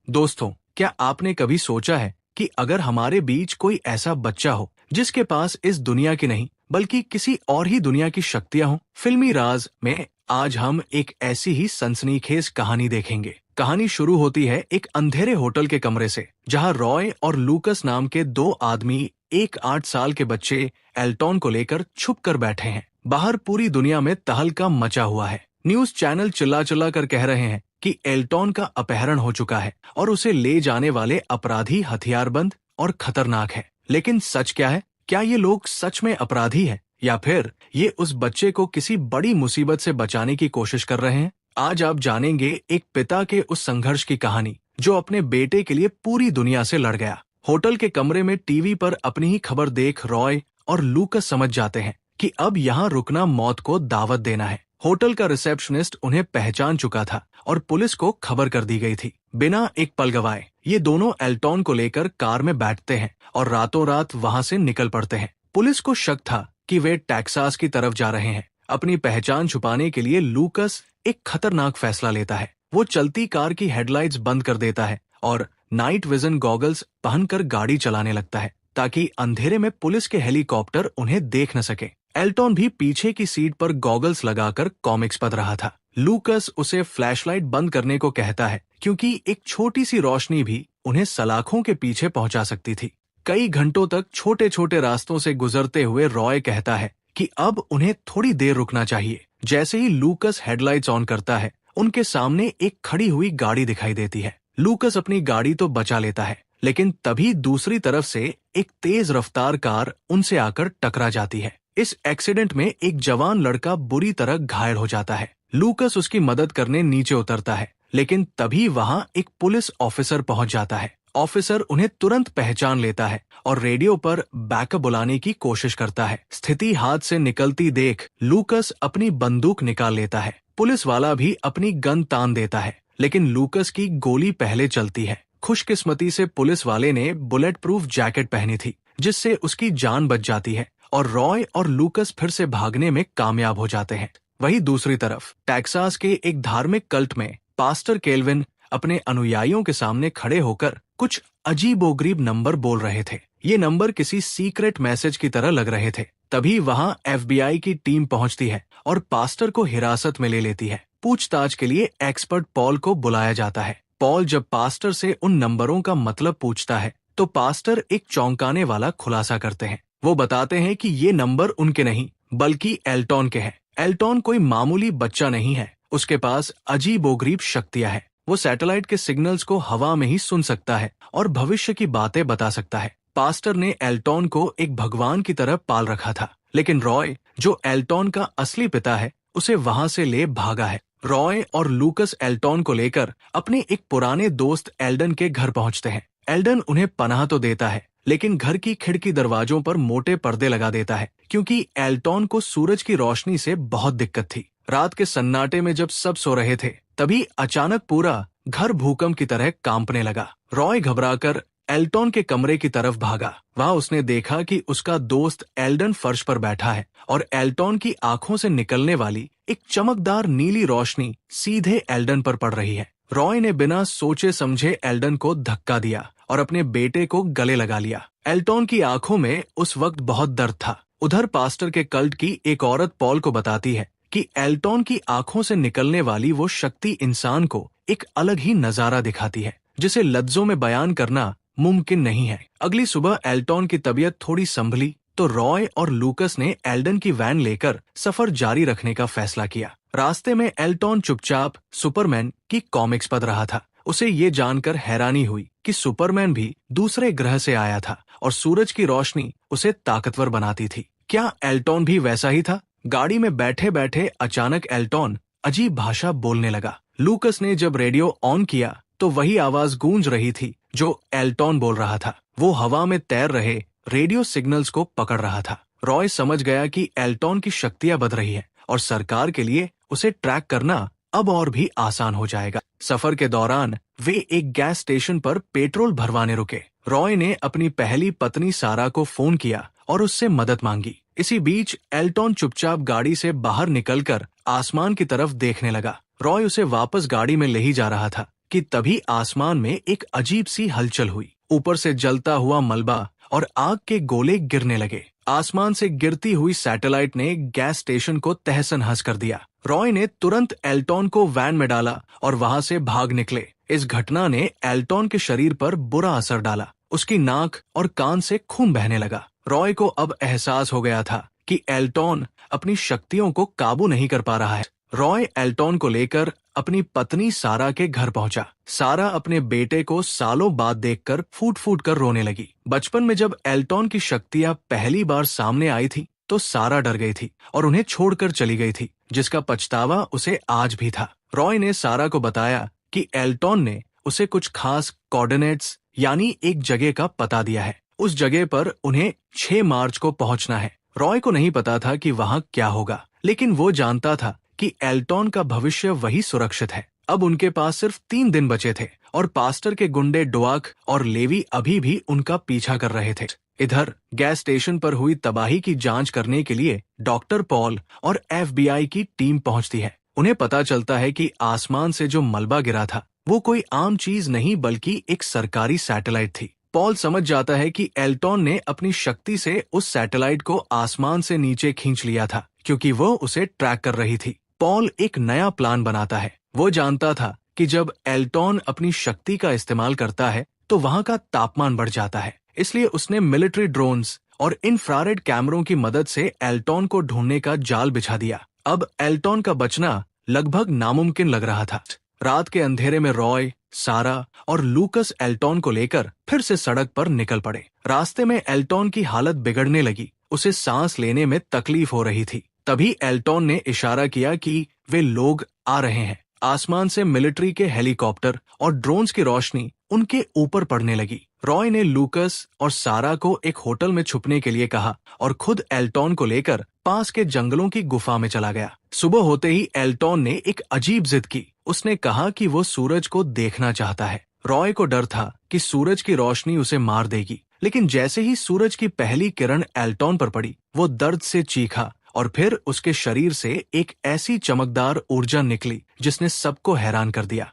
दोस्तों, क्या आपने कभी सोचा है कि अगर हमारे बीच कोई ऐसा बच्चा हो जिसके पास इस दुनिया की नहीं बल्कि किसी और ही दुनिया की शक्तियां हों? फिल्मी राज में आज हम एक ऐसी ही सनसनीखेज कहानी देखेंगे। कहानी शुरू होती है एक अंधेरे होटल के कमरे से, जहां रॉय और लूकस नाम के दो आदमी एक 8 साल के बच्चे एल्टॉन को लेकर छुप कर बैठे हैं। बाहर पूरी दुनिया में तहलका मचा हुआ है। न्यूज चैनल चिल्ला चिल्ला कर कह रहे हैं कि एल्टॉन का अपहरण हो चुका है और उसे ले जाने वाले अपराधी हथियारबंद और खतरनाक है। लेकिन सच क्या है? क्या ये लोग सच में अपराधी हैं या फिर ये उस बच्चे को किसी बड़ी मुसीबत से बचाने की कोशिश कर रहे हैं? आज आप जानेंगे एक पिता के उस संघर्ष की कहानी जो अपने बेटे के लिए पूरी दुनिया से लड़ गया। होटल के कमरे में टीवी पर अपनी ही खबर देख रॉय और लूकस समझ जाते हैं कि अब यहाँ रुकना मौत को दावत देना है। होटल का रिसेप्शनिस्ट उन्हें पहचान चुका था और पुलिस को खबर कर दी गई थी। बिना एक पल गवाए ये दोनों एल्टॉन को लेकर कार में बैठते हैं और रातों रात वहां से निकल पड़ते हैं। पुलिस को शक था कि वे टेक्सास की तरफ जा रहे हैं। अपनी पहचान छुपाने के लिए लूकस एक खतरनाक फैसला लेता है। वो चलती कार की हेडलाइट्स बंद कर देता है और नाइट विजन गॉगल्स पहनकर गाड़ी चलाने लगता है ताकि अंधेरे में पुलिस के हेलीकॉप्टर उन्हें देख न सके। एल्टॉन भी पीछे की सीट पर गॉगल्स लगाकर कॉमिक्स पढ़ रहा था। लूकस उसे फ्लैशलाइट बंद करने को कहता है क्योंकि एक छोटी सी रोशनी भी उन्हें सलाखों के पीछे पहुंचा सकती थी। कई घंटों तक छोटे छोटे रास्तों से गुजरते हुए रॉय कहता है कि अब उन्हें थोड़ी देर रुकना चाहिए। जैसे ही लूकस हेडलाइट्स ऑन करता है, उनके सामने एक खड़ी हुई गाड़ी दिखाई देती है। लूकस अपनी गाड़ी तो बचा लेता है, लेकिन तभी दूसरी तरफ से एक तेज रफ्तार कार उनसे आकर टकरा जाती है। इस एक्सीडेंट में एक जवान लड़का बुरी तरह घायल हो जाता है। लूकस उसकी मदद करने नीचे उतरता है, लेकिन तभी वहां एक पुलिस ऑफिसर पहुंच जाता है। ऑफिसर उन्हें तुरंत पहचान लेता है और रेडियो पर बैकअप बुलाने की कोशिश करता है। स्थिति हाथ से निकलती देख लूकस अपनी बंदूक निकाल लेता है। पुलिस वाला भी अपनी गन तान देता है, लेकिन लूकस की गोली पहले चलती है। खुशकिस्मती से पुलिस वाले ने बुलेट प्रूफ जैकेट पहनी थी, जिससे उसकी जान बच जाती है और रॉय और लूकस फिर से भागने में कामयाब हो जाते हैं। वहीं दूसरी तरफ टेक्सास के एक धार्मिक कल्ट में पास्टर केल्विन अपने अनुयायियों के सामने खड़े होकर कुछ अजीबोगरीब नंबर बोल रहे थे। ये नंबर किसी सीक्रेट मैसेज की तरह लग रहे थे। तभी वहां FBI की टीम पहुंचती है और पास्टर को हिरासत में ले लेती है। पूछताछ के लिए एक्सपर्ट पॉल को बुलाया जाता है। पॉल जब पास्टर से उन नंबरों का मतलब पूछता है तो पास्टर एक चौंकाने वाला खुलासा करते हैं। वो बताते हैं कि ये नंबर उनके नहीं बल्कि एल्टॉन के हैं। एल्टॉन कोई मामूली बच्चा नहीं है, उसके पास अजीबोगरीब शक्तियां हैं। वो सैटेलाइट के सिग्नल्स को हवा में ही सुन सकता है और भविष्य की बातें बता सकता है। पास्टर ने एल्टॉन को एक भगवान की तरह पाल रखा था, लेकिन रॉय, जो एल्टॉन का असली पिता है, उसे वहां से ले भागा है। रॉय और लूकस एल्टॉन को लेकर अपने एक पुराने दोस्त एल्डन के घर पहुंचते हैं। एल्डन उन्हें पनाह तो देता है, लेकिन घर की खिड़की दरवाजों पर मोटे पर्दे लगा देता है क्योंकि एल्टॉन को सूरज की रोशनी से बहुत दिक्कत थी। रात के सन्नाटे में जब सब सो रहे थे, तभी अचानक पूरा घर भूकंप की तरह कांपने लगा। रॉय घबराकर एल्टॉन के कमरे की तरफ भागा। वहां उसने देखा कि उसका दोस्त एल्डन फर्श पर बैठा है और एल्टॉन की आंखों से निकलने वाली एक चमकदार नीली रोशनी सीधे एल्डन पर पड़ रही है। रॉय ने बिना सोचे समझे एल्डन को धक्का दिया और अपने बेटे को गले लगा लिया। एल्टॉन की आंखों में उस वक्त बहुत दर्द था। उधर पास्टर के कल्ट की एक औरत पॉल को बताती है कि एल्टॉन की आंखों से निकलने वाली वो शक्ति इंसान को एक अलग ही नजारा दिखाती है, जिसे लफ्जों में बयान करना मुमकिन नहीं है। अगली सुबह एल्टॉन की तबीयत थोड़ी संभली तो रॉय और लूकस ने एल्डन की वैन लेकर सफर जारी रखने का फैसला किया। रास्ते में एल्टॉन चुपचाप सुपरमैन की कॉमिक्स पढ़ रहा था। उसे ये जानकर हैरानी हुई कि सुपरमैन भी दूसरे ग्रह से आया था और सूरज की रोशनी उसे ताकतवर बनाती थी। क्या एल्टॉन भी वैसा ही था? गाड़ी में बैठे बैठे अचानक एल्टॉन अजीब भाषा बोलने लगा। लूकस ने जब रेडियो ऑन किया तो वही आवाज गूंज रही थी जो एल्टॉन बोल रहा था। वो हवा में तैर रहे रेडियो सिग्नल्स को पकड़ रहा था। रॉय समझ गया कि एल्टॉन की शक्तियां बढ़ रही है और सरकार के लिए उसे ट्रैक करना अब और भी आसान हो जाएगा। सफर के दौरान वे एक गैस स्टेशन पर पेट्रोल भरवाने रुके। रॉय ने अपनी पहली पत्नी सारा को फोन किया और उससे मदद मांगी। इसी बीच एल्टॉन चुपचाप गाड़ी से बाहर निकलकर आसमान की तरफ देखने लगा। रॉय उसे वापस गाड़ी में ले ही जा रहा था कि तभी आसमान में एक अजीब सी हलचल हुई। ऊपर से जलता हुआ मलबा और आग के गोले गिरने लगे। आसमान से गिरती हुई सैटेलाइट ने गैस स्टेशन को तहस-नहस कर दिया। रॉय ने तुरंत एल्टॉन को वैन में डाला और वहां से भाग निकले। इस घटना ने एल्टॉन के शरीर पर बुरा असर डाला। उसकी नाक और कान से खून बहने लगा। रॉय को अब एहसास हो गया था कि एल्टॉन अपनी शक्तियों को काबू नहीं कर पा रहा है। रॉय एल्टॉन को लेकर अपनी पत्नी सारा के घर पहुंचा। सारा अपने बेटे को सालों बाद देखकर फूट फूट कर रोने लगी। बचपन में जब एल्टॉन की शक्तियां पहली बार सामने आई थी तो सारा डर गई थी और उन्हें छोड़कर चली गई थी, जिसका पछतावा उसे आज भी था। रॉय ने सारा को बताया कि एल्टॉन ने उसे कुछ खास कोऑर्डिनेट्स यानी एक जगह का पता दिया है। उस जगह पर उन्हें 6 मार्च को पहुंचना है। रॉय को नहीं पता था कि वहां क्या होगा, लेकिन वो जानता था कि एल्टॉन का भविष्य वही सुरक्षित है। अब उनके पास सिर्फ 3 दिन बचे थे और पास्टर के गुंडे डुआक और लेवी अभी भी उनका पीछा कर रहे थे। इधर गैस स्टेशन पर हुई तबाही की जांच करने के लिए डॉक्टर पॉल और FBI की टीम पहुंचती है। उन्हें पता चलता है कि आसमान से जो मलबा गिरा था वो कोई आम चीज नहीं बल्कि एक सरकारी सैटेलाइट थी। पॉल समझ जाता है कि एल्टॉन ने अपनी शक्ति से उस सैटेलाइट को आसमान से नीचे खींच लिया था, क्योंकि वो उसे ट्रैक कर रही थी। पॉल एक नया प्लान बनाता है। वो जानता था कि जब एल्टॉन अपनी शक्ति का इस्तेमाल करता है तो वहां का तापमान बढ़ जाता है, इसलिए उसने मिलिट्री ड्रोन्स और इंफ्रारेड कैमरों की मदद से एल्टॉन को ढूंढने का जाल बिछा दिया। अब एल्टॉन का बचना लगभग नामुमकिन लग रहा था। रात के अंधेरे में रॉय, सारा और लूकस एल्टॉन को लेकर फिर से सड़क पर निकल पड़े। रास्ते में एल्टॉन की हालत बिगड़ने लगी। उसे सांस लेने में तकलीफ हो रही थी। तभी एल्टॉन ने इशारा किया कि वे लोग आ रहे हैं। आसमान से मिलिट्री के हेलीकॉप्टर और ड्रोन्स की रोशनी उनके ऊपर पड़ने लगी। रॉय ने लूकस और सारा को एक होटल में छुपने के लिए कहा और खुद एल्टॉन को लेकर पास के जंगलों की गुफा में चला गया। सुबह होते ही एल्टॉन ने एक अजीब जिद की। उसने कहा कि वो सूरज को देखना चाहता है। रॉय को डर था कि सूरज की रोशनी उसे मार देगी, लेकिन जैसे ही सूरज की पहली किरण एल्टॉन पर पड़ी, वो दर्द से चीखा और फिर उसके शरीर से एक ऐसी चमकदार ऊर्जा निकली जिसने सबको हैरान कर दिया।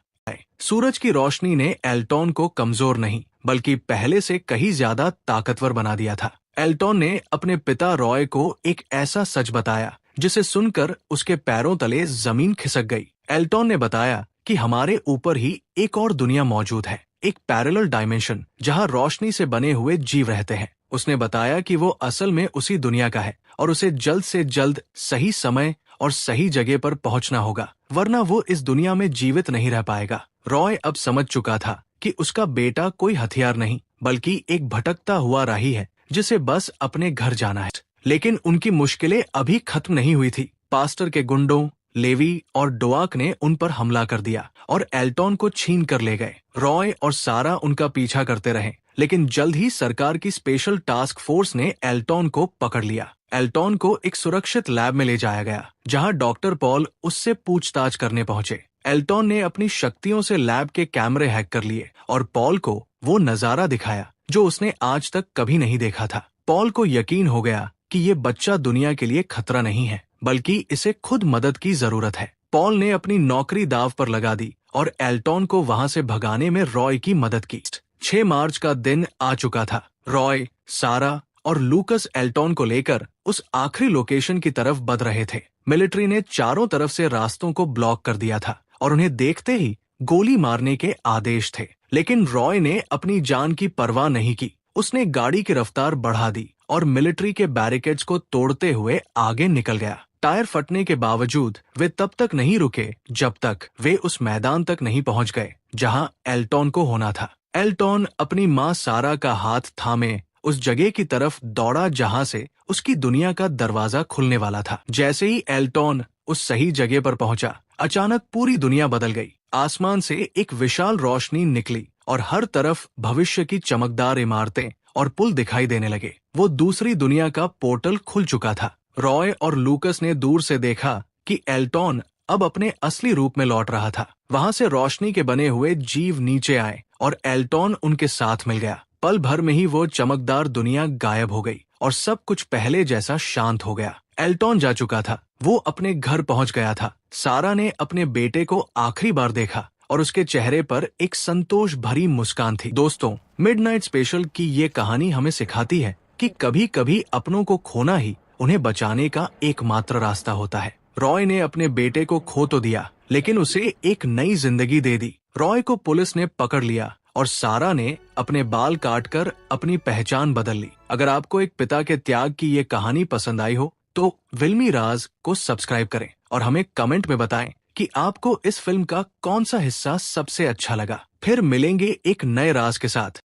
सूरज की रोशनी ने एल्टॉन को कमजोर नहीं बल्कि पहले से कहीं ज्यादा ताकतवर बना दिया था। एल्टॉन ने अपने पिता रॉय को एक ऐसा सच बताया जिसे सुनकर उसके पैरों तले जमीन खिसक गई। एल्टॉन ने बताया कि हमारे ऊपर ही एक और दुनिया मौजूद है, एक पैरेलल डायमेंशन जहां रोशनी से बने हुए जीव रहते हैं। उसने बताया कि वो असल में उसी दुनिया का है और उसे जल्द से जल्द सही समय और सही जगह पर पहुंचना होगा, वरना वो इस दुनिया में जीवित नहीं रह पाएगा। रॉय अब समझ चुका था कि उसका बेटा कोई हथियार नहीं बल्कि एक भटकता हुआ राही है जिसे बस अपने घर जाना है। लेकिन उनकी मुश्किलें अभी खत्म नहीं हुई थी। पास्टर के गुंडों, लेवी और डुआक ने उन पर हमला कर दिया और एल्टॉन को छीन कर ले गए। रॉय और सारा उनका पीछा करते रहे, लेकिन जल्द ही सरकार की स्पेशल टास्क फोर्स ने एल्टॉन को पकड़ लिया। एल्टॉन को एक सुरक्षित लैब में ले जाया गया, जहां डॉक्टर पॉल उससे पूछताछ करने पहुंचे। एल्टॉन ने अपनी शक्तियों से लैब के कैमरे हैक कर लिए और पॉल को वो नजारा दिखाया जो उसने आज तक कभी नहीं देखा था। पॉल को यकीन हो गया कि ये बच्चा दुनिया के लिए खतरा नहीं है, बल्कि इसे खुद मदद की जरूरत है। पॉल ने अपनी नौकरी दांव पर लगा दी और एल्टॉन को वहां से भगाने में रॉय की मदद की। 6 मार्च का दिन आ चुका था। रॉय, सारा और लूकस एल्टॉन को लेकर उस आखिरी लोकेशन की तरफ बढ़ रहे थे। मिलिट्री ने चारों तरफ से रास्तों को ब्लॉक कर दिया था और उन्हें देखते ही गोली मारने के आदेश थे, लेकिन रॉय ने अपनी जान की परवाह नहीं की। उसने गाड़ी की रफ्तार बढ़ा दी और मिलिट्री के बैरिकेड्स को तोड़ते हुए आगे निकल गया। टायर फटने के बावजूद वे तब तक नहीं रुके जब तक वे उस मैदान तक नहीं पहुंच गए जहां एल्टॉन को होना था। एल्टॉन अपनी मां सारा का हाथ थामे उस जगह की तरफ दौड़ा जहां से उसकी दुनिया का दरवाजा खुलने वाला था। जैसे ही एल्टॉन उस सही जगह पर पहुंचा, अचानक पूरी दुनिया बदल गई। आसमान से एक विशाल रोशनी निकली और हर तरफ भविष्य की चमकदार इमारतें और पुल दिखाई देने लगे। वो दूसरी दुनिया का पोर्टल खुल चुका था। रॉय और लूकस ने दूर से देखा कि एल्टॉन अब अपने असली रूप में लौट रहा था। वहां से रोशनी के बने हुए जीव नीचे आए और एल्टॉन उनके साथ मिल गया। पल भर में ही वो चमकदार दुनिया गायब हो गई और सब कुछ पहले जैसा शांत हो गया। एल्टॉन जा चुका था। वो अपने घर पहुंच गया था। सारा ने अपने बेटे को आखिरी बार देखा और उसके चेहरे पर एक संतोष भरी मुस्कान थी। दोस्तों, मिडनाइट स्पेशल की ये कहानी हमें सिखाती है कि कभी कभी अपनों को खोना ही उन्हें बचाने का एकमात्र रास्ता होता है। रॉय ने अपने बेटे को खो तो दिया, लेकिन उसे एक नई जिंदगी दे दी। रॉय को पुलिस ने पकड़ लिया और सारा ने अपने बाल काटकर अपनी पहचान बदल ली। अगर आपको एक पिता के त्याग की ये कहानी पसंद आई हो तो फिल्मी राज को सब्सक्राइब करें और हमें कमेंट में बताएं कि आपको इस फिल्म का कौन सा हिस्सा सबसे अच्छा लगा। फिर मिलेंगे एक नए राज के साथ।